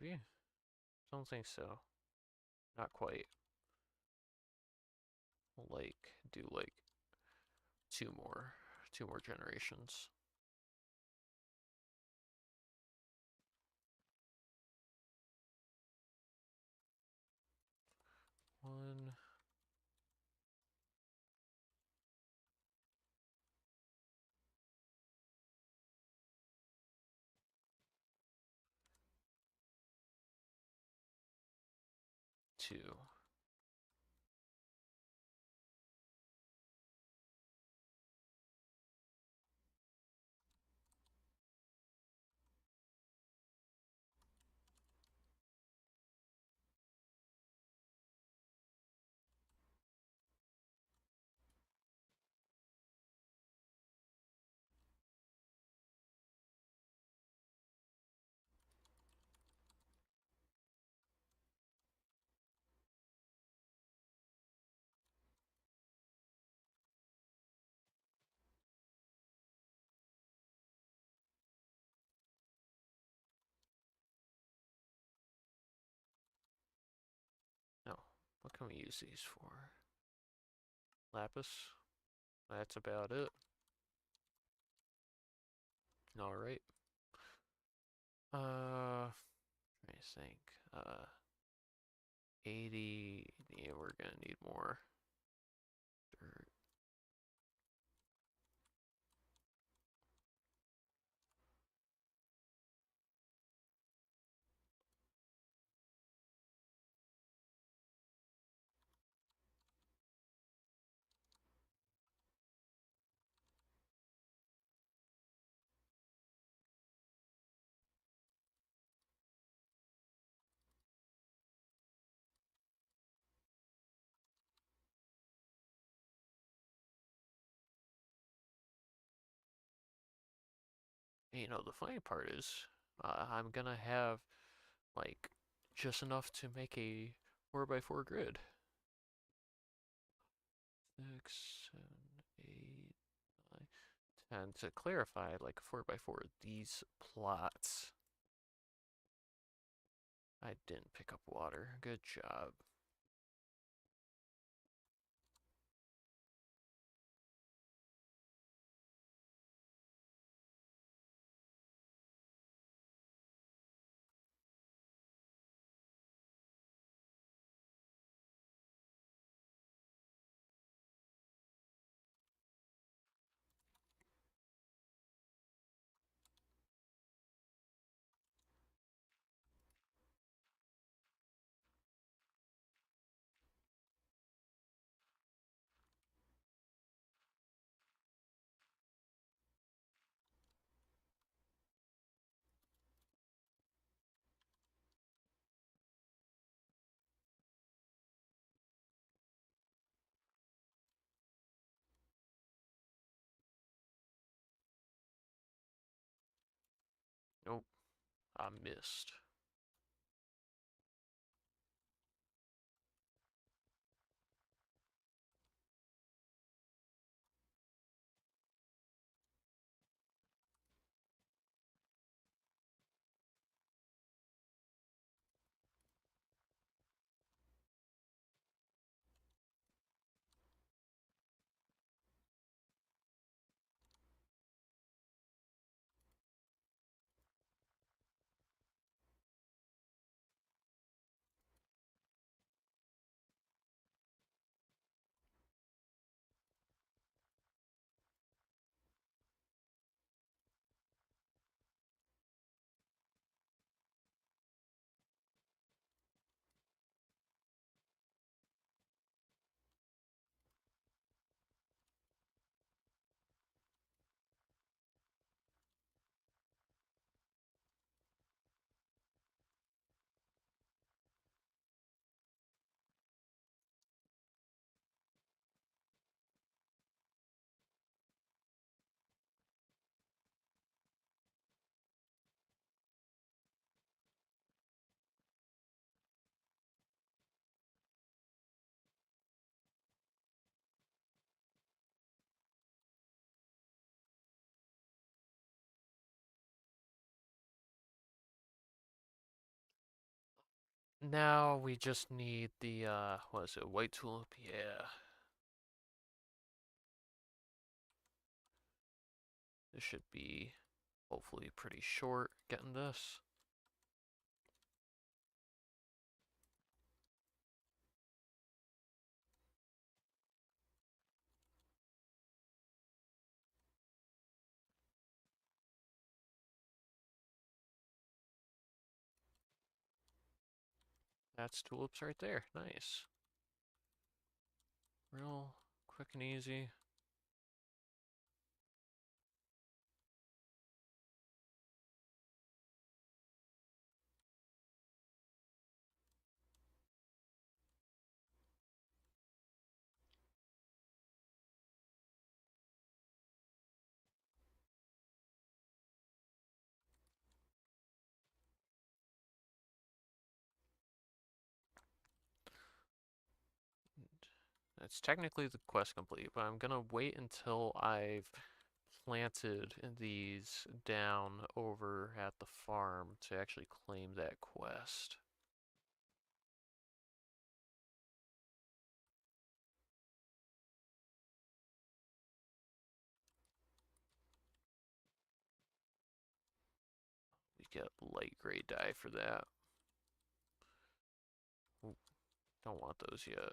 maybe? Don't think so. Not quite. Like, do like two more generations. One, two. No. What can we use these for? Lapis. That's about it. Alright. Let me think. 80. Yeah, we're gonna need more. Dirt. You know, the funny part is, I'm gonna have, like, just enough to make a 4x4 grid. 6, 7, 8, 9, 10. To clarify, like, 4x4, these plots. I didn't pick up water. Good job. Nope, I missed. Now we just need the, what is it, white tulip? Yeah. This should be hopefully pretty short getting this. That's tulips right there. Nice. Real quick and easy. It's technically the quest complete, but I'm gonna wait until I've planted these down over at the farm to actually claim that quest. We get light gray dye for that. Ooh, don't want those yet.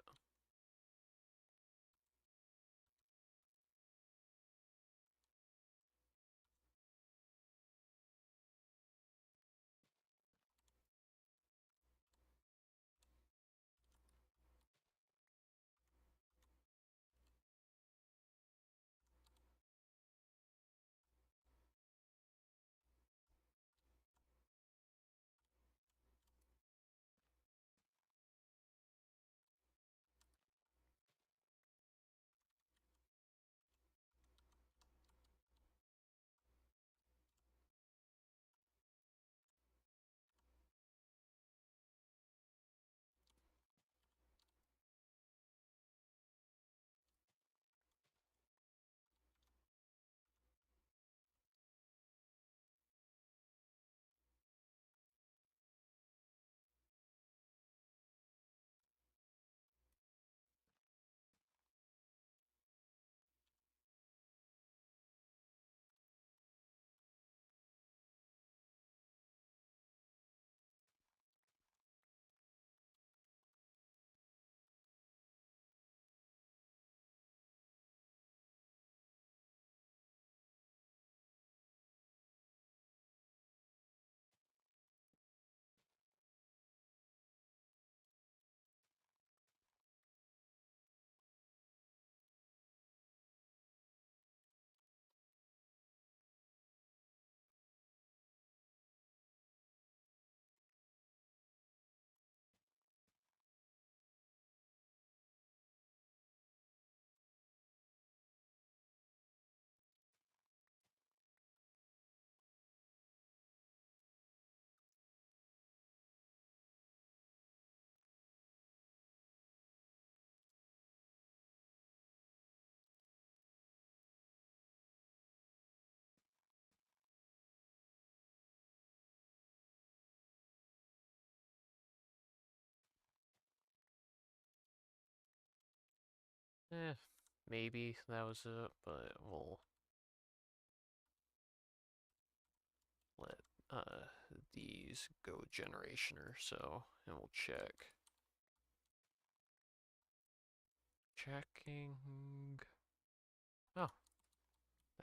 Maybe that was it, but we'll let these go generation or so, and we'll check. Checking. Oh,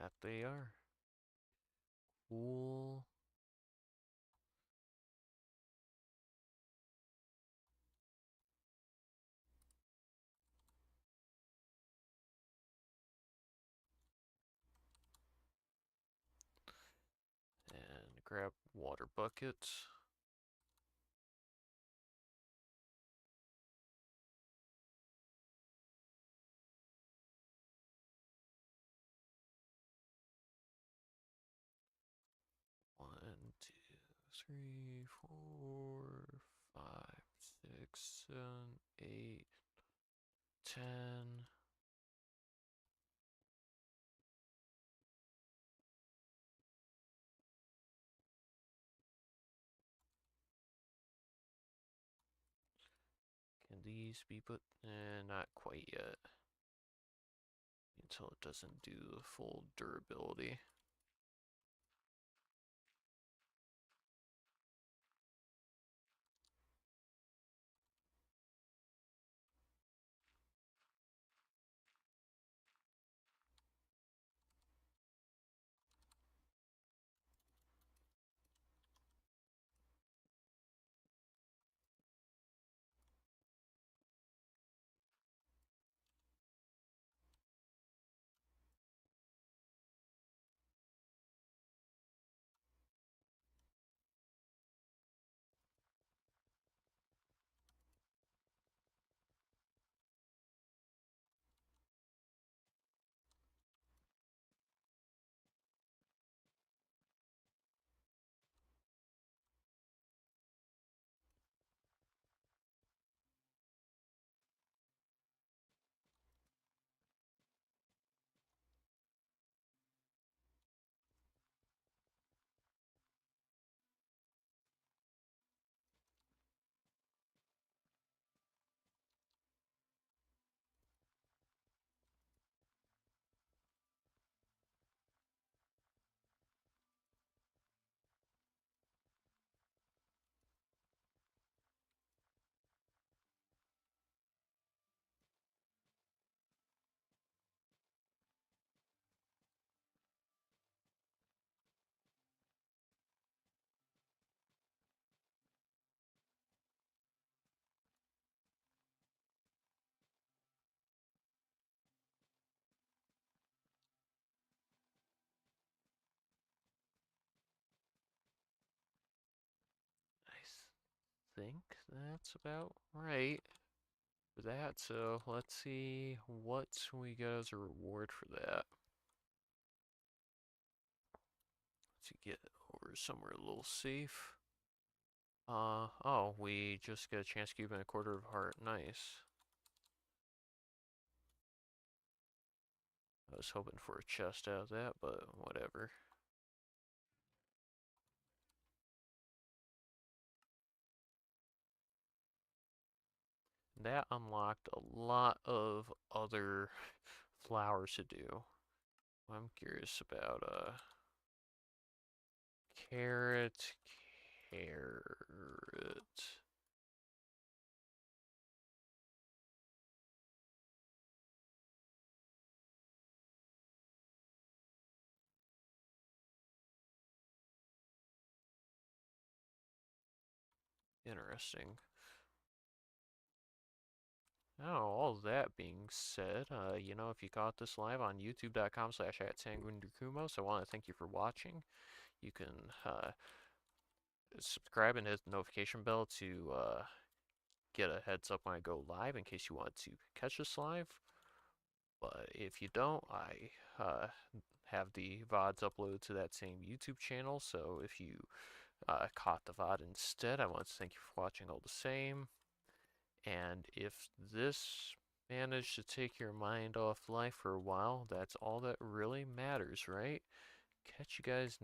that they are. Cool. And grab water buckets. One, two, three, 4, 5, 6, 7, 8, 10. please be put? Not quite yet. Until it doesn't do the full durability. I think that's about right for that. So let's see what we get as a reward for that. To get over somewhere a little safe. Oh, we just get a chance cube and a quarter of heart. Nice. I was hoping for a chest out of that, but whatever. That unlocked a lot of other flowers to do. I'm curious about carrot, carrot. Interesting. Now, all that being said, if you caught this live on youtube.com/@sanguinedecumos, I want to thank you for watching. You can subscribe and hit the notification bell to get a heads up when I go live in case you want to catch us live. But if you don't, I have the VODs uploaded to that same YouTube channel. So if you caught the VOD instead, I want to thank you for watching all the same. And if this managed to take your mind off life for a while, that's all that really matters, right? Catch you guys next